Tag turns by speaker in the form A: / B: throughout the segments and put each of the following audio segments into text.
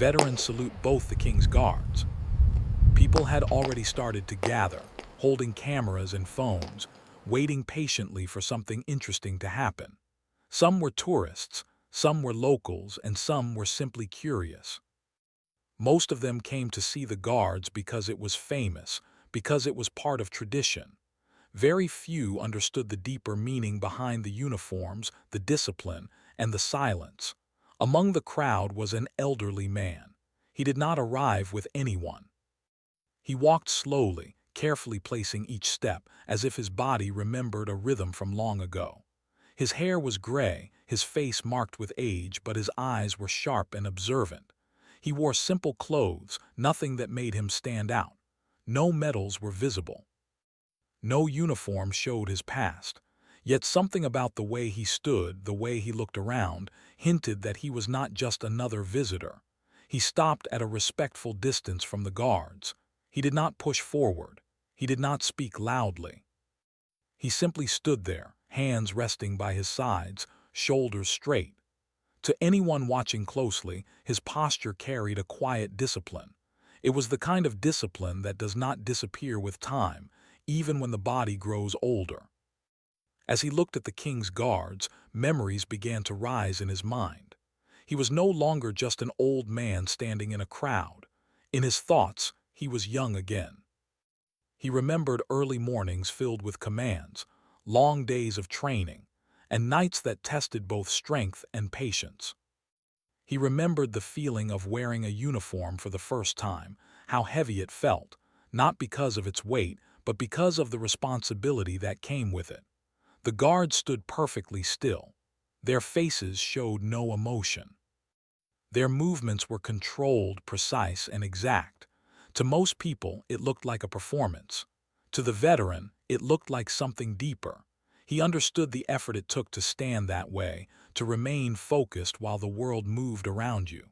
A: veterans salute both the king's guards. People had already started to gather, holding cameras and phones, waiting patiently for something interesting to happen. Some were tourists, some were locals, and some were simply curious. Most of them came to see the guards because it was famous, because it was part of tradition. Very few understood the deeper meaning behind the uniforms, the discipline, and the silence. Among the crowd was an elderly man. He did not arrive with anyone. He walked slowly, carefully placing each step, as if his body remembered a rhythm from long ago. His hair was gray, his face marked with age, but his eyes were sharp and observant. He wore simple clothes, nothing that made him stand out. No medals were visible. No uniform showed his past. Yet something about the way he stood, the way he looked around, hinted that he was not just another visitor. He stopped at a respectful distance from the guards. He did not push forward. He did not speak loudly. He simply stood there, hands resting by his sides, shoulders straight. To anyone watching closely, his posture carried a quiet discipline. It was the kind of discipline that does not disappear with time, even when the body grows older. As he looked at the king's guards, memories began to rise in his mind. He was no longer just an old man standing in a crowd. In his thoughts, he was young again. He remembered early mornings filled with commands, long days of training, and nights that tested both strength and patience. He remembered the feeling of wearing a uniform for the first time, how heavy it felt, not because of its weight, but because of the responsibility that came with it. The guards stood perfectly still. Their faces showed no emotion. Their movements were controlled, precise, and exact. To most people, it looked like a performance. To the veteran, it looked like something deeper. He understood the effort it took to stand that way, to remain focused while the world moved around you.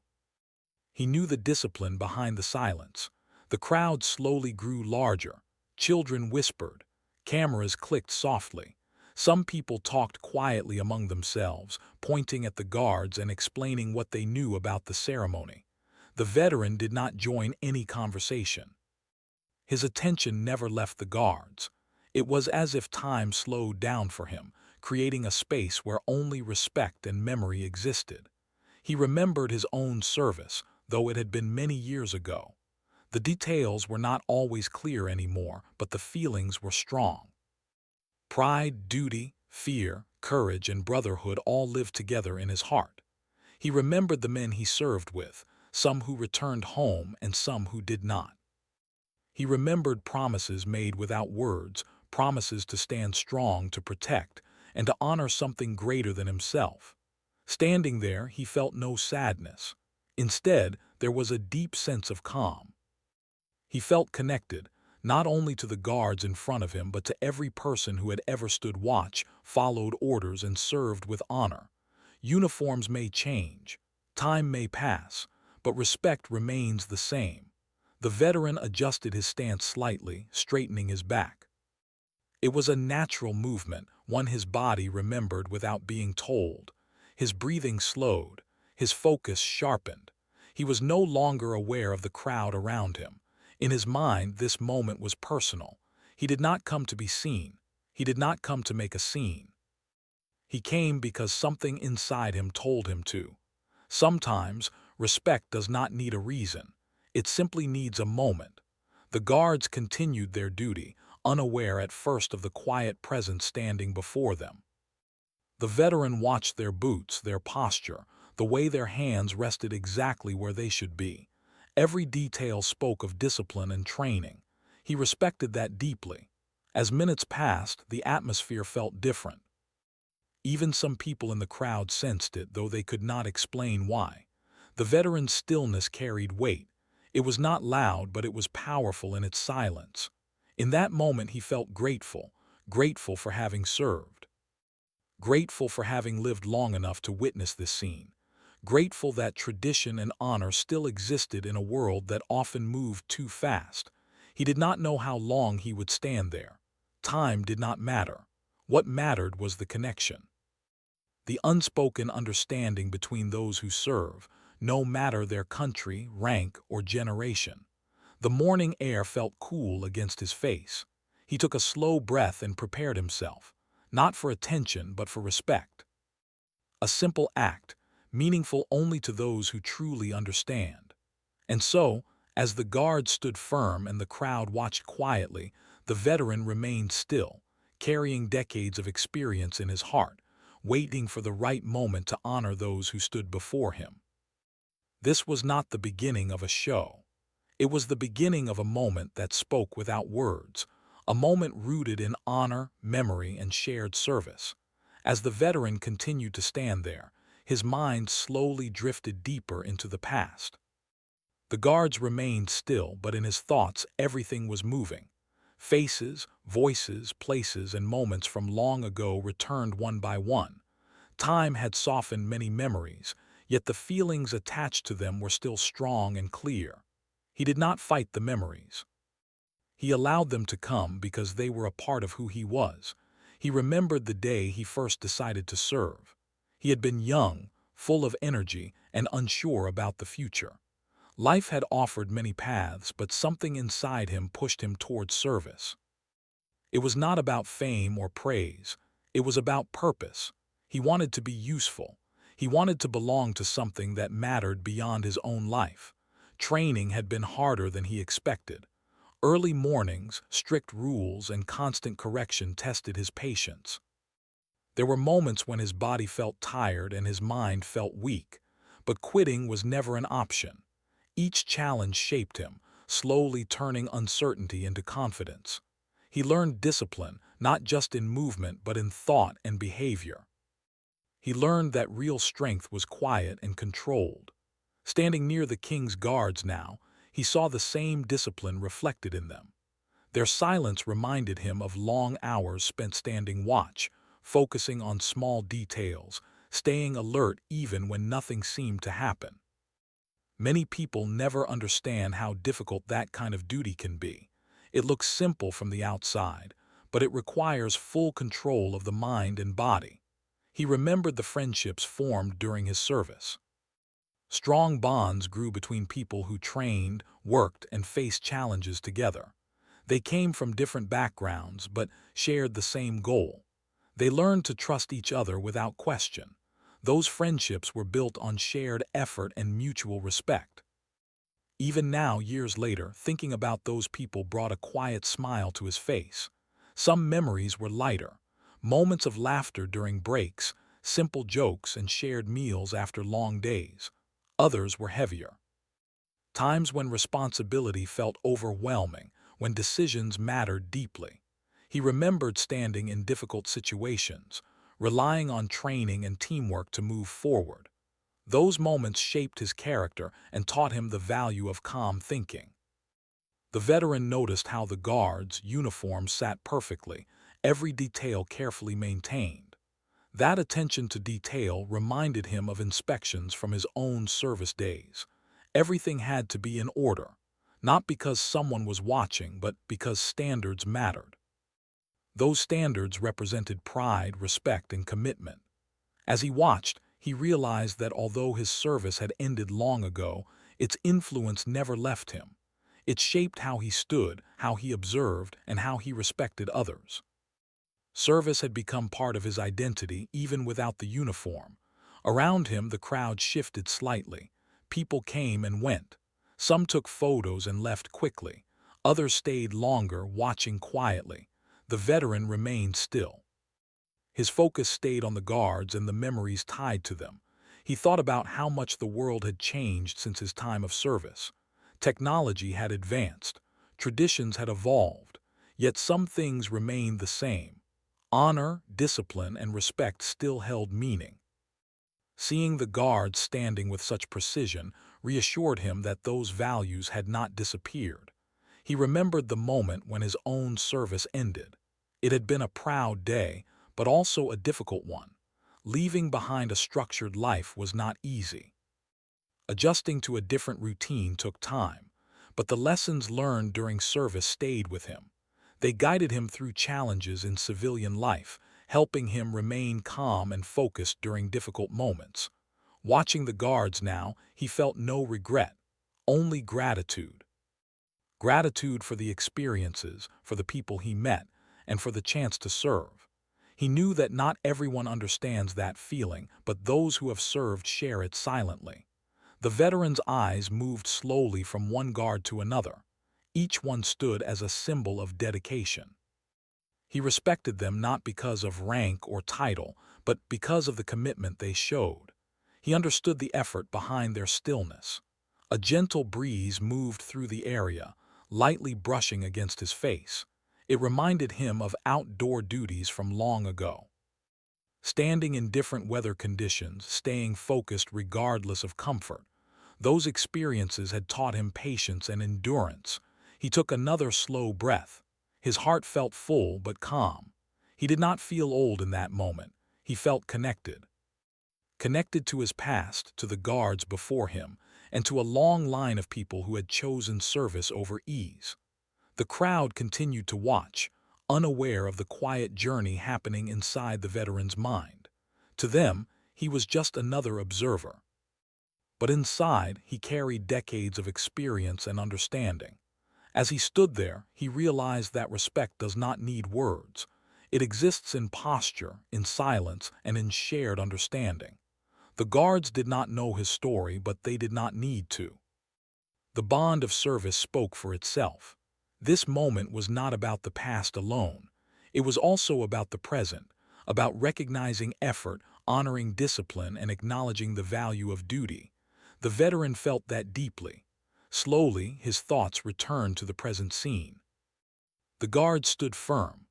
A: He knew the discipline behind the silence. The crowd slowly grew larger. Children whispered. Cameras clicked softly. Some people talked quietly among themselves, pointing at the guards and explaining what they knew about the ceremony. The veteran did not join any conversation. His attention never left the guards. It was as if time slowed down for him, creating a space where only respect and memory existed. He remembered his own service, though it had been many years ago. The details were not always clear anymore, but the feelings were strong. Pride, duty, fear, courage, and brotherhood all lived together in his heart. He remembered the men he served with, some who returned home and some who did not. He remembered promises made without words, promises to stand strong, to protect, and to honor something greater than himself. Standing there, he felt no sadness. Instead, there was a deep sense of calm. He felt connected, not only to the guards in front of him, but to every person who had ever stood watch, followed orders, and served with honor. Uniforms may change, time may pass, but respect remains the same. The veteran adjusted his stance slightly, straightening his back. It was a natural movement, one his body remembered without being told. His breathing slowed, his focus sharpened. He was no longer aware of the crowd around him. In his mind, this moment was personal. He did not come to be seen. He did not come to make a scene. He came because something inside him told him to. Sometimes, respect does not need a reason. It simply needs a moment. The guards continued their duty, unaware at first of the quiet presence standing before them. The veteran watched their boots, their posture, the way their hands rested exactly where they should be. Every detail spoke of discipline and training. He respected that deeply. As minutes passed, the atmosphere felt different. Even some people in the crowd sensed it, though they could not explain why. The veteran's stillness carried weight. It was not loud, but it was powerful in its silence. In that moment he felt grateful, grateful for having served, grateful for having lived long enough to witness this scene, grateful that tradition and honor still existed in a world that often moved too fast. He did not know how long he would stand there. Time did not matter. What mattered was the connection. The unspoken understanding between those who serve. no matter their country, rank, or generation. The morning air felt cool against his face. He took a slow breath and prepared himself, not for attention but for respect. A simple act, meaningful only to those who truly understand. And so, as the guards stood firm and the crowd watched quietly, the veteran remained still, carrying decades of experience in his heart, waiting for the right moment to honor those who stood before him. This was not the beginning of a show. It was the beginning of a moment that spoke without words, a moment rooted in honor, memory, and shared service. As the veteran continued to stand there, his mind slowly drifted deeper into the past. The guards remained still, but in his thoughts everything was moving. Faces, voices, places, and moments from long ago returned one by one. Time had softened many memories, yet the feelings attached to them were still strong and clear. He did not fight the memories. He allowed them to come because they were a part of who he was. He remembered the day he first decided to serve. He had been young, full of energy, and unsure about the future. Life had offered many paths, but something inside him pushed him towards service. It was not about fame or praise. It was about purpose. He wanted to be useful. He wanted to belong to something that mattered beyond his own life. Training had been harder than he expected. Early mornings, strict rules, and constant correction tested his patience. There were moments when his body felt tired and his mind felt weak, but quitting was never an option. Each challenge shaped him, slowly turning uncertainty into confidence. He learned discipline, not just in movement but in thought and behavior. He learned that real strength was quiet and controlled. Standing near the king's guards now, he saw the same discipline reflected in them. Their silence reminded him of long hours spent standing watch, focusing on small details, staying alert even when nothing seemed to happen. Many people never understand how difficult that kind of duty can be. It looks simple from the outside, but it requires full control of the mind and body. He remembered the friendships formed during his service. Strong bonds grew between people who trained, worked, and faced challenges together. They came from different backgrounds but shared the same goal. They learned to trust each other without question. Those friendships were built on shared effort and mutual respect. Even now, years later, thinking about those people brought a quiet smile to his face. Some memories were lighter, moments of laughter during breaks, simple jokes, and shared meals after long days. Others were heavier. Times when responsibility felt overwhelming, when decisions mattered deeply. He remembered standing in difficult situations, relying on training and teamwork to move forward. Those moments shaped his character and taught him the value of calm thinking. The veteran noticed how the guards' uniforms sat perfectly, every detail carefully maintained. That attention to detail reminded him of inspections from his own service days. Everything had to be in order, not because someone was watching, but because standards mattered. Those standards represented pride, respect, and commitment. As he watched, he realized that although his service had ended long ago, its influence never left him. It shaped how he stood, how he observed, and how he respected others. Service had become part of his identity even without the uniform. Around him, the crowd shifted slightly. People came and went. Some took photos and left quickly. Others stayed longer, watching quietly. The veteran remained still. His focus stayed on the guards and the memories tied to them. He thought about how much the world had changed since his time of service. Technology had advanced. Traditions had evolved. Yet some things remained the same. Honor, discipline, and respect still held meaning. Seeing the guards standing with such precision reassured him that those values had not disappeared. He remembered the moment when his own service ended. It had been a proud day, but also a difficult one. Leaving behind a structured life was not easy. Adjusting to a different routine took time, but the lessons learned during service stayed with him. They guided him through challenges in civilian life, helping him remain calm and focused during difficult moments. Watching the guards now, he felt no regret, only gratitude. Gratitude for the experiences, for the people he met, and for the chance to serve. He knew that not everyone understands that feeling, but those who have served share it silently. The veteran's eyes moved slowly from one guard to another. Each one stood as a symbol of dedication. He respected them not because of rank or title, but because of the commitment they showed. He understood the effort behind their stillness. A gentle breeze moved through the area, lightly brushing against his face. It reminded him of outdoor duties from long ago. Standing in different weather conditions, staying focused regardless of comfort. Those experiences had taught him patience and endurance. He took another slow breath. His heart felt full but calm. He did not feel old in that moment. He felt connected. Connected to his past, to the guards before him, and to a long line of people who had chosen service over ease. The crowd continued to watch, unaware of the quiet journey happening inside the veteran's mind. To them, he was just another observer. But inside, he carried decades of experience and understanding. As he stood there, he realized that respect does not need words. It exists in posture, in silence, and in shared understanding. The guards did not know his story, but they did not need to. The bond of service spoke for itself. This moment was not about the past alone. It was also about the present, about recognizing effort, honoring discipline, and acknowledging the value of duty. The veteran felt that deeply. Slowly, his thoughts returned to the present scene. The guards stood firm.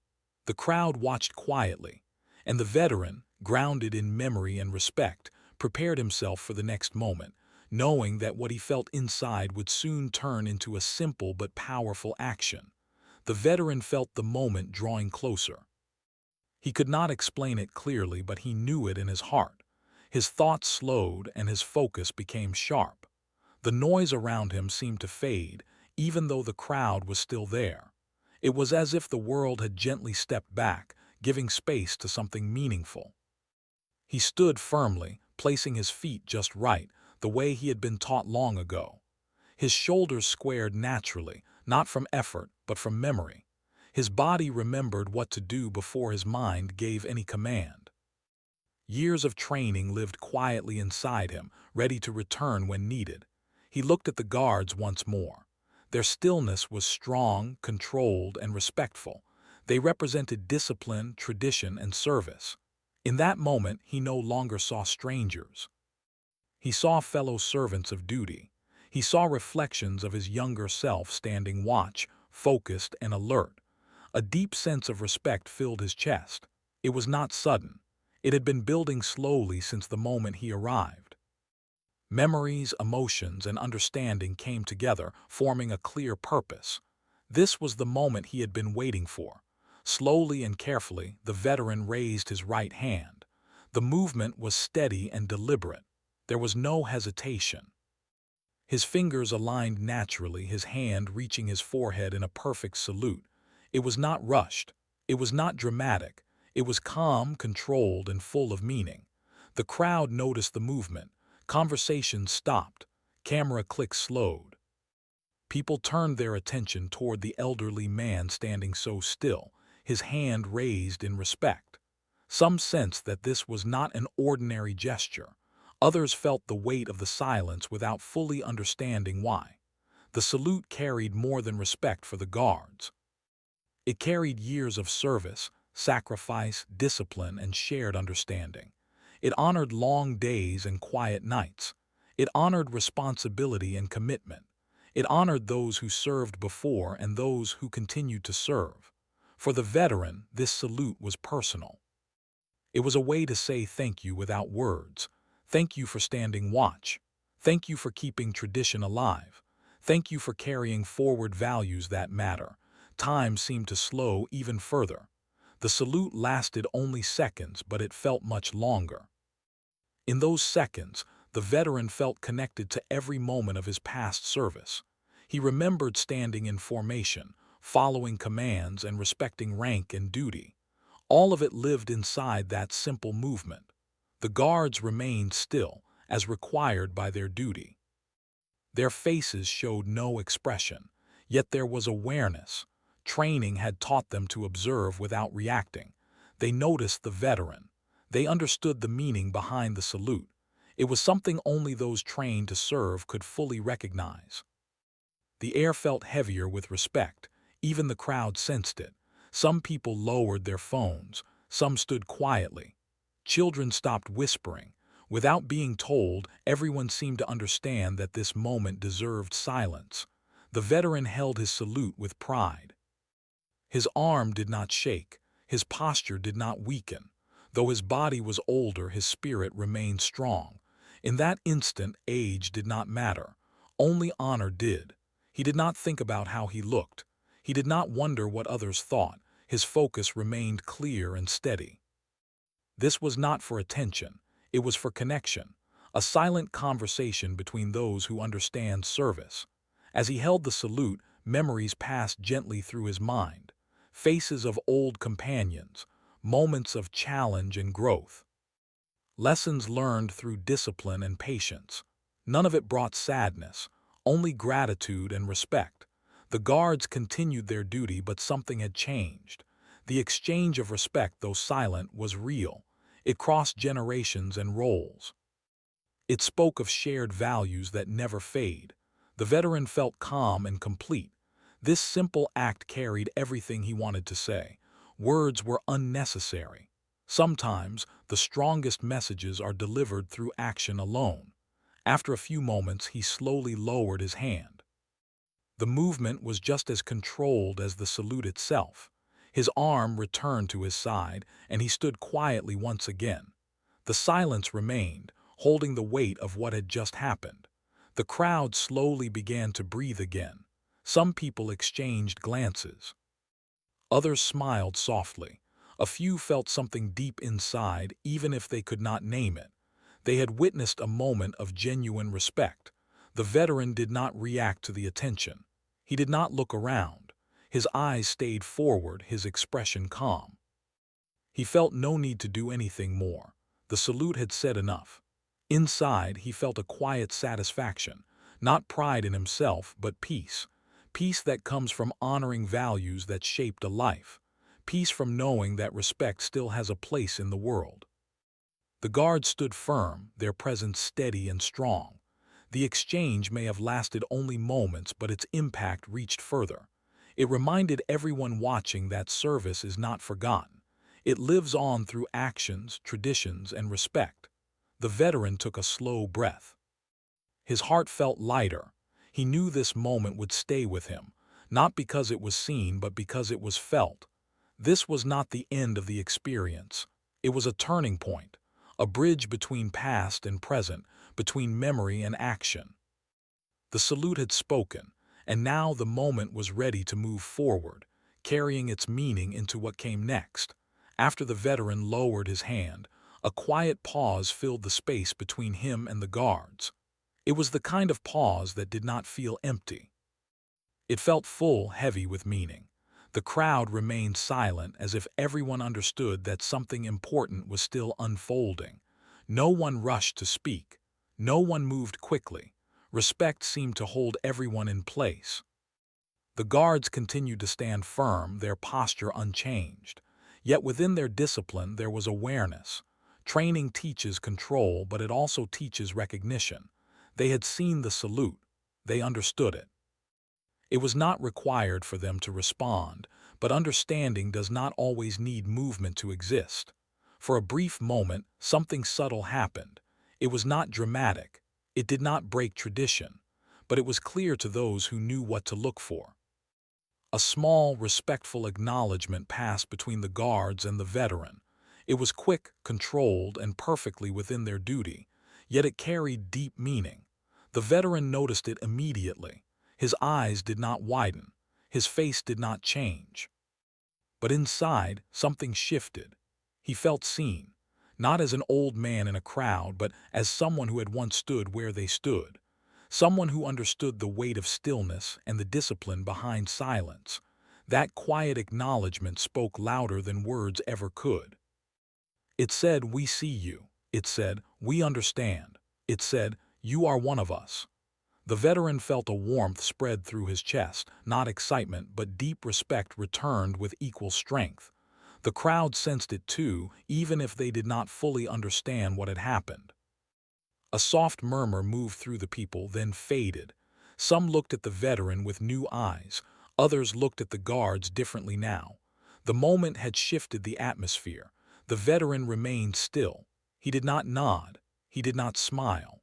A: The crowd watched quietly, and the veteran, grounded in memory and respect, prepared himself for the next moment, knowing that what he felt inside would soon turn into a simple but powerful action. The veteran felt the moment drawing closer. He could not explain it clearly, but he knew it in his heart. His thoughts slowed and his focus became sharp. The noise around him seemed to fade, even though the crowd was still there. It was as if the world had gently stepped back, giving space to something meaningful. He stood firmly, placing his feet just right, the way he had been taught long ago. His shoulders squared naturally, not from effort, but from memory. His body remembered what to do before his mind gave any command. Years of training lived quietly inside him, ready to return when needed. He looked at the guards once more. Their stillness was strong, controlled, and respectful. They represented discipline, tradition, and service. In that moment, he no longer saw strangers. He saw fellow servants of duty. He saw reflections of his younger self standing watch, focused and alert. A deep sense of respect filled his chest. It was not sudden. It had been building slowly since the moment he arrived. Memories, emotions, and understanding came together, forming a clear purpose. This was the moment he had been waiting for. Slowly and carefully, the veteran raised his right hand. The movement was steady and deliberate. There was no hesitation. His fingers aligned naturally, his hand reaching his forehead in a perfect salute. It was not rushed. It was not dramatic. It was calm, controlled, and full of meaning. The crowd noticed the movement. Conversation stopped. Camera clicks slowed. People turned their attention toward the elderly man standing so still, his hand raised in respect. Some sensed that this was not an ordinary gesture. Others felt the weight of the silence without fully understanding why. The salute carried more than respect for the guards. It carried years of service, sacrifice, discipline, and shared understanding. It honored long days and quiet nights. It honored responsibility and commitment. It honored those who served before and those who continued to serve. For the veteran, this salute was personal. It was a way to say thank you without words. Thank you for standing watch. Thank you for keeping tradition alive. Thank you for carrying forward values that matter. Time seemed to slow even further. The salute lasted only seconds, but it felt much longer. In those seconds, the veteran felt connected to every moment of his past service. He remembered standing in formation, following commands, and respecting rank and duty. All of it lived inside that simple movement. The guards remained still, as required by their duty. Their faces showed no expression, yet there was awareness. Training had taught them to observe without reacting. They noticed the veteran. They understood the meaning behind the salute. It was something only those trained to serve could fully recognize. The air felt heavier with respect. Even the crowd sensed it. Some people lowered their phones. Some stood quietly. Children stopped whispering. Without being told, everyone seemed to understand that this moment deserved silence. The veteran held his salute with pride. His arm did not shake. His posture did not weaken. Though his body was older, his spirit remained strong. In that instant, age did not matter. Only honor did. He did not think about how he looked. He did not wonder what others thought. His focus remained clear and steady. This was not for attention. It was for connection, a silent conversation between those who understand service. As he held the salute, memories passed gently through his mind. Faces of old companions, moments of challenge and growth. Lessons learned through discipline and patience. None of it brought sadness, only gratitude and respect. The guards continued their duty, but something had changed. The exchange of respect, though silent, was real. It crossed generations and roles. It spoke of shared values that never fade. The veteran felt calm and complete. This simple act carried everything he wanted to say. Words were unnecessary. Sometimes, the strongest messages are delivered through action alone. After a few moments, he slowly lowered his hand. The movement was just as controlled as the salute itself. His arm returned to his side, and he stood quietly once again. The silence remained, holding the weight of what had just happened. The crowd slowly began to breathe again. Some people exchanged glances. Others smiled softly. A few felt something deep inside, even if they could not name it. They had witnessed a moment of genuine respect. The veteran did not react to the attention. He did not look around. His eyes stayed forward, his expression calm. He felt no need to do anything more. The salute had said enough. Inside, he felt a quiet satisfaction, not pride in himself, but peace. Peace that comes from honoring values that shaped a life. Peace from knowing that respect still has a place in the world. The guards stood firm, their presence steady and strong. The exchange may have lasted only moments, but its impact reached further. It reminded everyone watching that service is not forgotten. It lives on through actions, traditions, and respect. The veteran took a slow breath. His heart felt lighter. He knew this moment would stay with him, not because it was seen, but because it was felt. This was not the end of the experience. It was a turning point, a bridge between past and present, between memory and action. The salute had spoken, and now the moment was ready to move forward, carrying its meaning into what came next. After the veteran lowered his hand, a quiet pause filled the space between him and the guards. It was the kind of pause that did not feel empty. It felt full, heavy with meaning. The crowd remained silent, as if everyone understood that something important was still unfolding. No one rushed to speak. No one moved quickly. Respect seemed to hold everyone in place. The guards continued to stand firm, their posture unchanged. Yet within their discipline there was awareness. Training teaches control, but it also teaches recognition. They had seen the salute. They understood it. It was not required for them to respond, but understanding does not always need movement to exist. For a brief moment, something subtle happened. It was not dramatic. It did not break tradition, but it was clear to those who knew what to look for. A small, respectful acknowledgement passed between the guards and the veteran. It was quick, controlled, and perfectly within their duty, yet it carried deep meaning. The veteran noticed it immediately. His eyes did not widen. His face did not change. But inside, something shifted. He felt seen, not as an old man in a crowd, but as someone who had once stood where they stood. Someone who understood the weight of stillness and the discipline behind silence. That quiet acknowledgement spoke louder than words ever could. It said, "We see you." It said, "We understand." It said, "You are one of us." The veteran felt a warmth spread through his chest, not excitement, but deep respect returned with equal strength. The crowd sensed it too, even if they did not fully understand what had happened. A soft murmur moved through the people, then faded. Some looked at the veteran with new eyes, others looked at the guards differently now. The moment had shifted the atmosphere. The veteran remained still. He did not nod. He did not smile.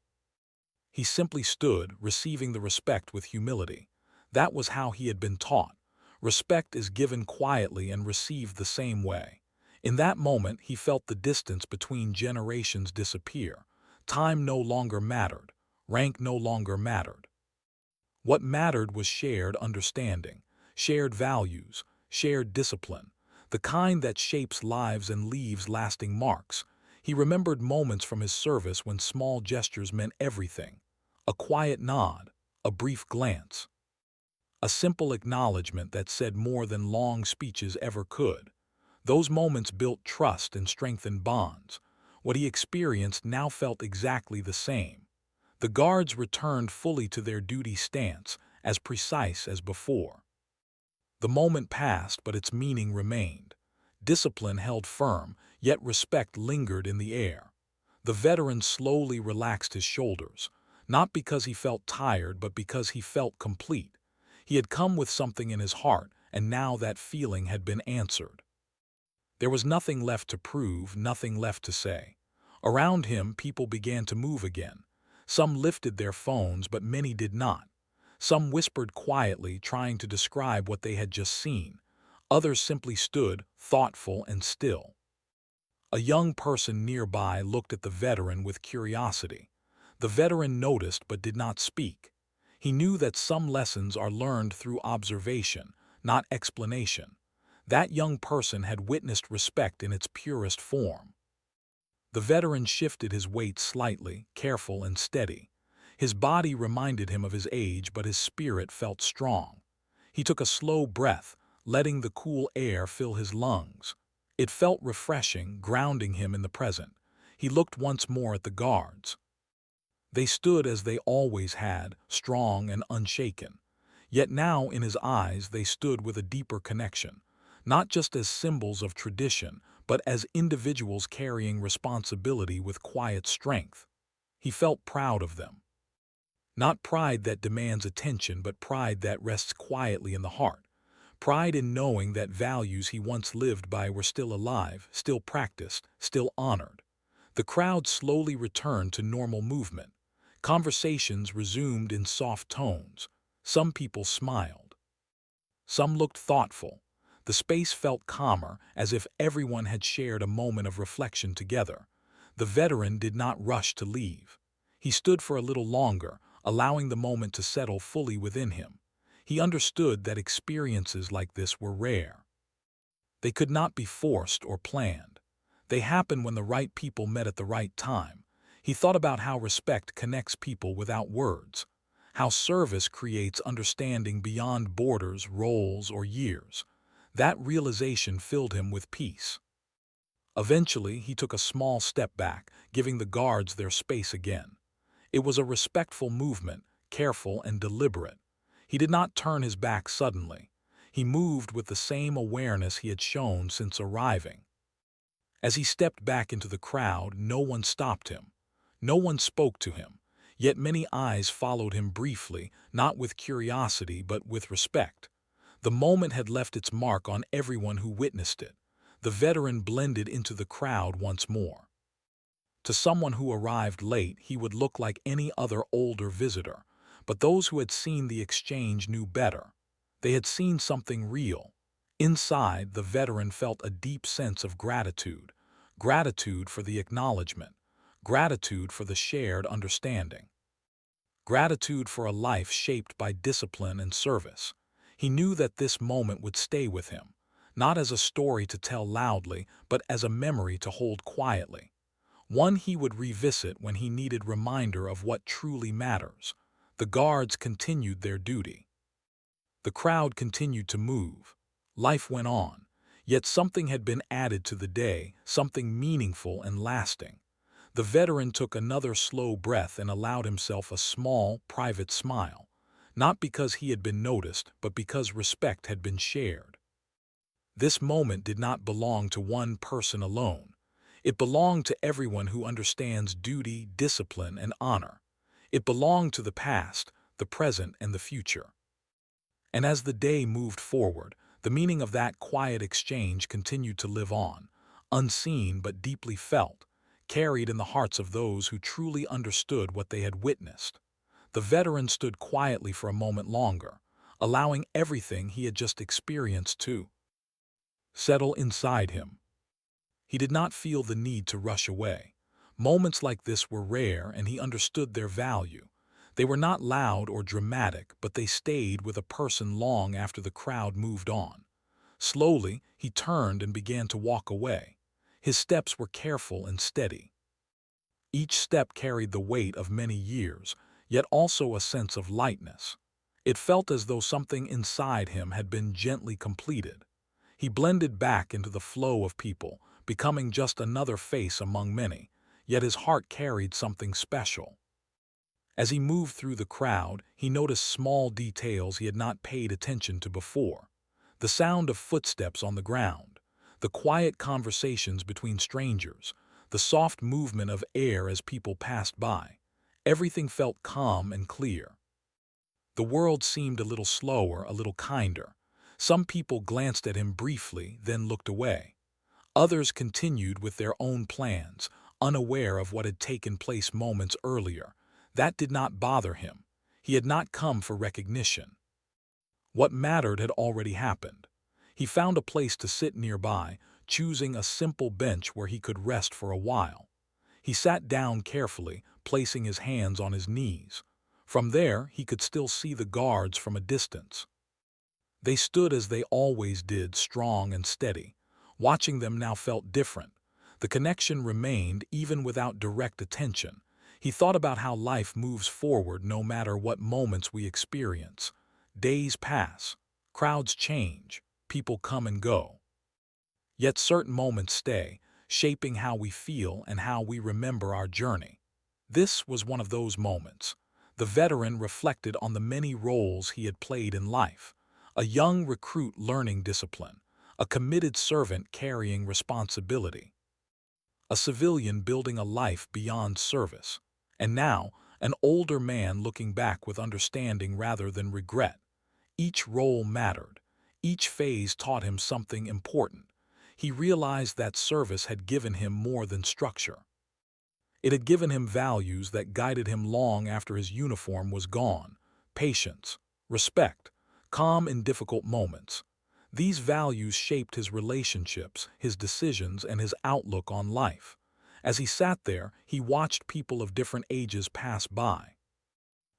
A: He simply stood, receiving the respect with humility. That was how he had been taught. Respect is given quietly and received the same way. In that moment, he felt the distance between generations disappear. Time no longer mattered. Rank no longer mattered. What mattered was shared understanding, shared values, shared discipline, the kind that shapes lives and leaves lasting marks. He remembered moments from his service when small gestures meant everything. A quiet nod, a brief glance, a simple acknowledgement that said more than long speeches ever could. Those moments built trust and strengthened bonds. What he experienced now felt exactly the same. The guards returned fully to their duty stance, as precise as before. The moment passed, but its meaning remained. Discipline held firm, yet respect lingered in the air. The veteran slowly relaxed his shoulders, not because he felt tired, but because he felt complete. He had come with something in his heart, and now that feeling had been answered. There was nothing left to prove, nothing left to say. Around him, people began to move again. Some lifted their phones, but many did not. Some whispered quietly, trying to describe what they had just seen. Others simply stood, thoughtful and still. A young person nearby looked at the veteran with curiosity. The veteran noticed but did not speak. He knew that some lessons are learned through observation, not explanation. That young person had witnessed respect in its purest form. The veteran shifted his weight slightly, careful and steady. His body reminded him of his age, but his spirit felt strong. He took a slow breath, letting the cool air fill his lungs. It felt refreshing, grounding him in the present. He looked once more at the guards. They stood as they always had, strong and unshaken. Yet now in his eyes they stood with a deeper connection, not just as symbols of tradition, but as individuals carrying responsibility with quiet strength. He felt proud of them. Not pride that demands attention, but pride that rests quietly in the heart. Pride in knowing that values he once lived by were still alive, still practiced, still honored. The crowd slowly returned to normal movement. Conversations resumed in soft tones. Some people smiled. Some looked thoughtful. The space felt calmer, as if everyone had shared a moment of reflection together. The veteran did not rush to leave. He stood for a little longer, allowing the moment to settle fully within him. He understood that experiences like this were rare. They could not be forced or planned. They happened when the right people met at the right time. He thought about how respect connects people without words, how service creates understanding beyond borders, roles, or years. That realization filled him with peace. Eventually, he took a small step back, giving the guards their space again. It was a respectful movement, careful and deliberate. He did not turn his back suddenly. He moved with the same awareness he had shown since arriving. As he stepped back into the crowd, no one stopped him. No one spoke to him. Yet many eyes followed him briefly, not with curiosity but with respect. The moment had left its mark on everyone who witnessed it. The veteran blended into the crowd once more. To someone who arrived late, he would look like any other older visitor. But those who had seen the exchange knew better. They had seen something real. Inside, the veteran felt a deep sense of gratitude. Gratitude for the acknowledgement. Gratitude for the shared understanding. Gratitude for a life shaped by discipline and service. He knew that this moment would stay with him, not as a story to tell loudly, but as a memory to hold quietly. One he would revisit when he needed reminder of what truly matters. The guards continued their duty. The crowd continued to move. Life went on. Yet something had been added to the day, something meaningful and lasting. The veteran took another slow breath and allowed himself a small, private smile, not because he had been noticed, but because respect had been shared. This moment did not belong to one person alone. It belonged to everyone who understands duty, discipline, and honor. It belonged to the past, the present, and the future. And as the day moved forward, the meaning of that quiet exchange continued to live on, unseen but deeply felt, carried in the hearts of those who truly understood what they had witnessed. The veteran stood quietly for a moment longer, allowing everything he had just experienced to settle inside him. He did not feel the need to rush away. Moments like this were rare, and he understood their value. They were not loud or dramatic, but they stayed with a person long after the crowd moved on. Slowly, he turned and began to walk away. His steps were careful and steady. Each step carried the weight of many years, yet also a sense of lightness. It felt as though something inside him had been gently completed. He blended back into the flow of people, becoming just another face among many, yet his heart carried something special. As he moved through the crowd, he noticed small details he had not paid attention to before. The sound of footsteps on the ground, the quiet conversations between strangers, the soft movement of air as people passed by. Everything felt calm and clear. The world seemed a little slower, a little kinder. Some people glanced at him briefly, then looked away. Others continued with their own plans, unaware of what had taken place moments earlier. That did not bother him. He had not come for recognition. What mattered had already happened. He found a place to sit nearby, choosing a simple bench where he could rest for a while. He sat down carefully, placing his hands on his knees. From there, he could still see the guards from a distance. They stood as they always did, strong and steady. Watching them now felt different. The connection remained even without direct attention. He thought about how life moves forward no matter what moments we experience. Days pass, crowds change, people come and go. Yet certain moments stay, shaping how we feel and how we remember our journey. This was one of those moments. The veteran reflected on the many roles he had played in life. A young recruit learning discipline, a committed servant carrying responsibility, a civilian building a life beyond service, and now an older man looking back with understanding rather than regret. Each role mattered. Each phase taught him something important. He realized that service had given him more than structure. It had given him values that guided him long after his uniform was gone: patience, respect, calm in difficult moments. These values shaped his relationships, his decisions, and his outlook on life. As he sat there, he watched people of different ages pass by.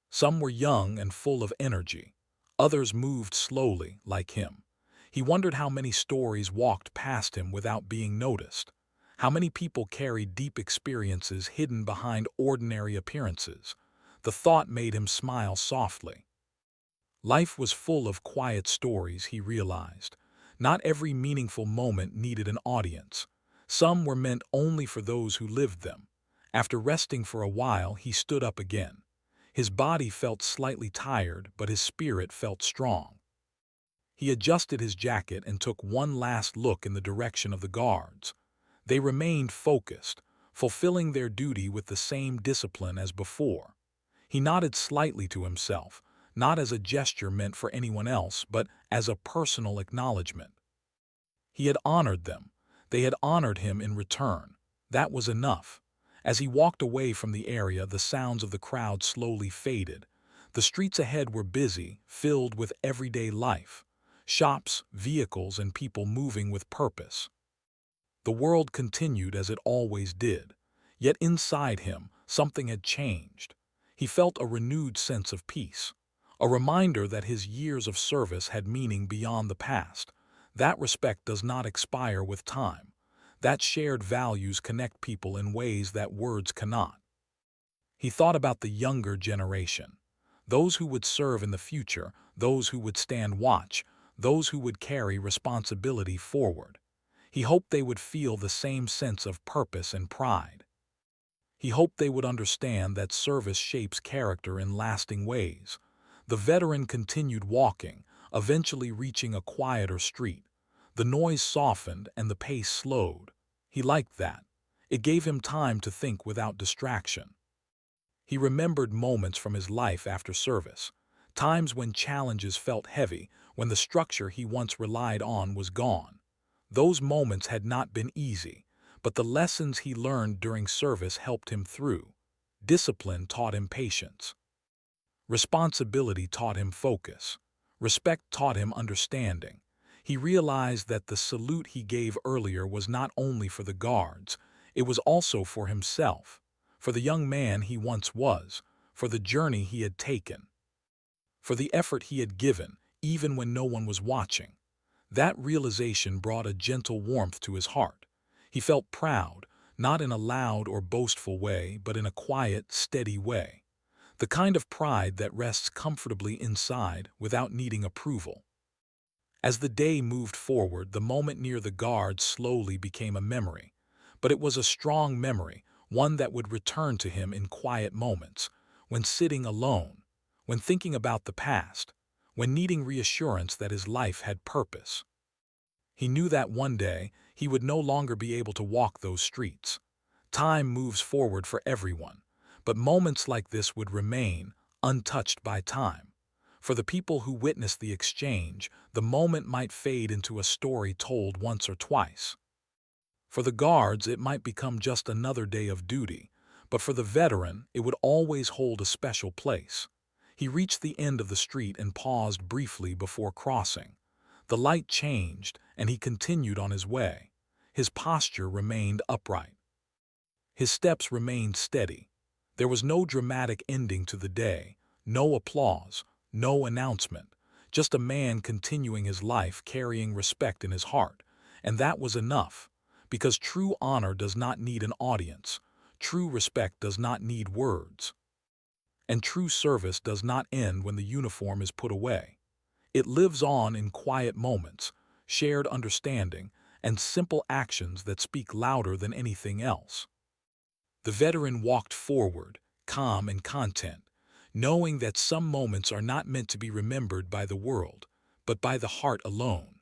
A: Some were young and full of energy. Others moved slowly, like him. He wondered how many stories walked past him without being noticed. How many people carried deep experiences hidden behind ordinary appearances. The thought made him smile softly. Life was full of quiet stories, he realized. Not every meaningful moment needed an audience. Some were meant only for those who lived them. After resting for a while, he stood up again. His body felt slightly tired, but his spirit felt strong. He adjusted his jacket and took one last look in the direction of the guards. They remained focused, fulfilling their duty with the same discipline as before. He nodded slightly to himself, not as a gesture meant for anyone else, but as a personal acknowledgement. He had honored them. They had honored him in return. That was enough. As he walked away from the area, the sounds of the crowd slowly faded. The streets ahead were busy, filled with everyday life. Shops, vehicles, and people moving with purpose. The world continued as it always did. Yet inside him, something had changed. He felt a renewed sense of peace. A reminder that his years of service had meaning beyond the past. That respect does not expire with time. That shared values connect people in ways that words cannot. He thought about the younger generation. Those who would serve in the future, those who would stand watch, those who would carry responsibility forward. He hoped they would feel the same sense of purpose and pride. He hoped they would understand that service shapes character in lasting ways. The veteran continued walking, eventually reaching a quieter street. The noise softened and the pace slowed. He liked that. It gave him time to think without distraction. He remembered moments from his life after service, times when challenges felt heavy, when the structure he once relied on was gone. Those moments had not been easy, but the lessons he learned during service helped him through. Discipline taught him patience. Responsibility taught him focus. Respect taught him understanding. He realized that the salute he gave earlier was not only for the guards, it was also for himself, for the young man he once was, for the journey he had taken, for the effort he had given, even when no one was watching. That realization brought a gentle warmth to his heart. He felt proud, not in a loud or boastful way, but in a quiet, steady way. The kind of pride that rests comfortably inside without needing approval. As the day moved forward, the moment near the guards slowly became a memory. But it was a strong memory, one that would return to him in quiet moments, when sitting alone, when thinking about the past, when needing reassurance that his life had purpose. He knew that one day he would no longer be able to walk those streets. Time moves forward for everyone, but moments like this would remain untouched by time. For the people who witnessed the exchange, the moment might fade into a story told once or twice. For the guards, it might become just another day of duty, but for the veteran, it would always hold a special place. He reached the end of the street and paused briefly before crossing. The light changed, and he continued on his way. His posture remained upright. His steps remained steady. There was no dramatic ending to the day, no applause, no announcement, just a man continuing his life carrying respect in his heart. And that was enough, because true honor does not need an audience, true respect does not need words, and true service does not end when the uniform is put away. It lives on in quiet moments, shared understanding, and simple actions that speak louder than anything else. The veteran walked forward, calm and content, knowing that some moments are not meant to be remembered by the world, but by the heart alone.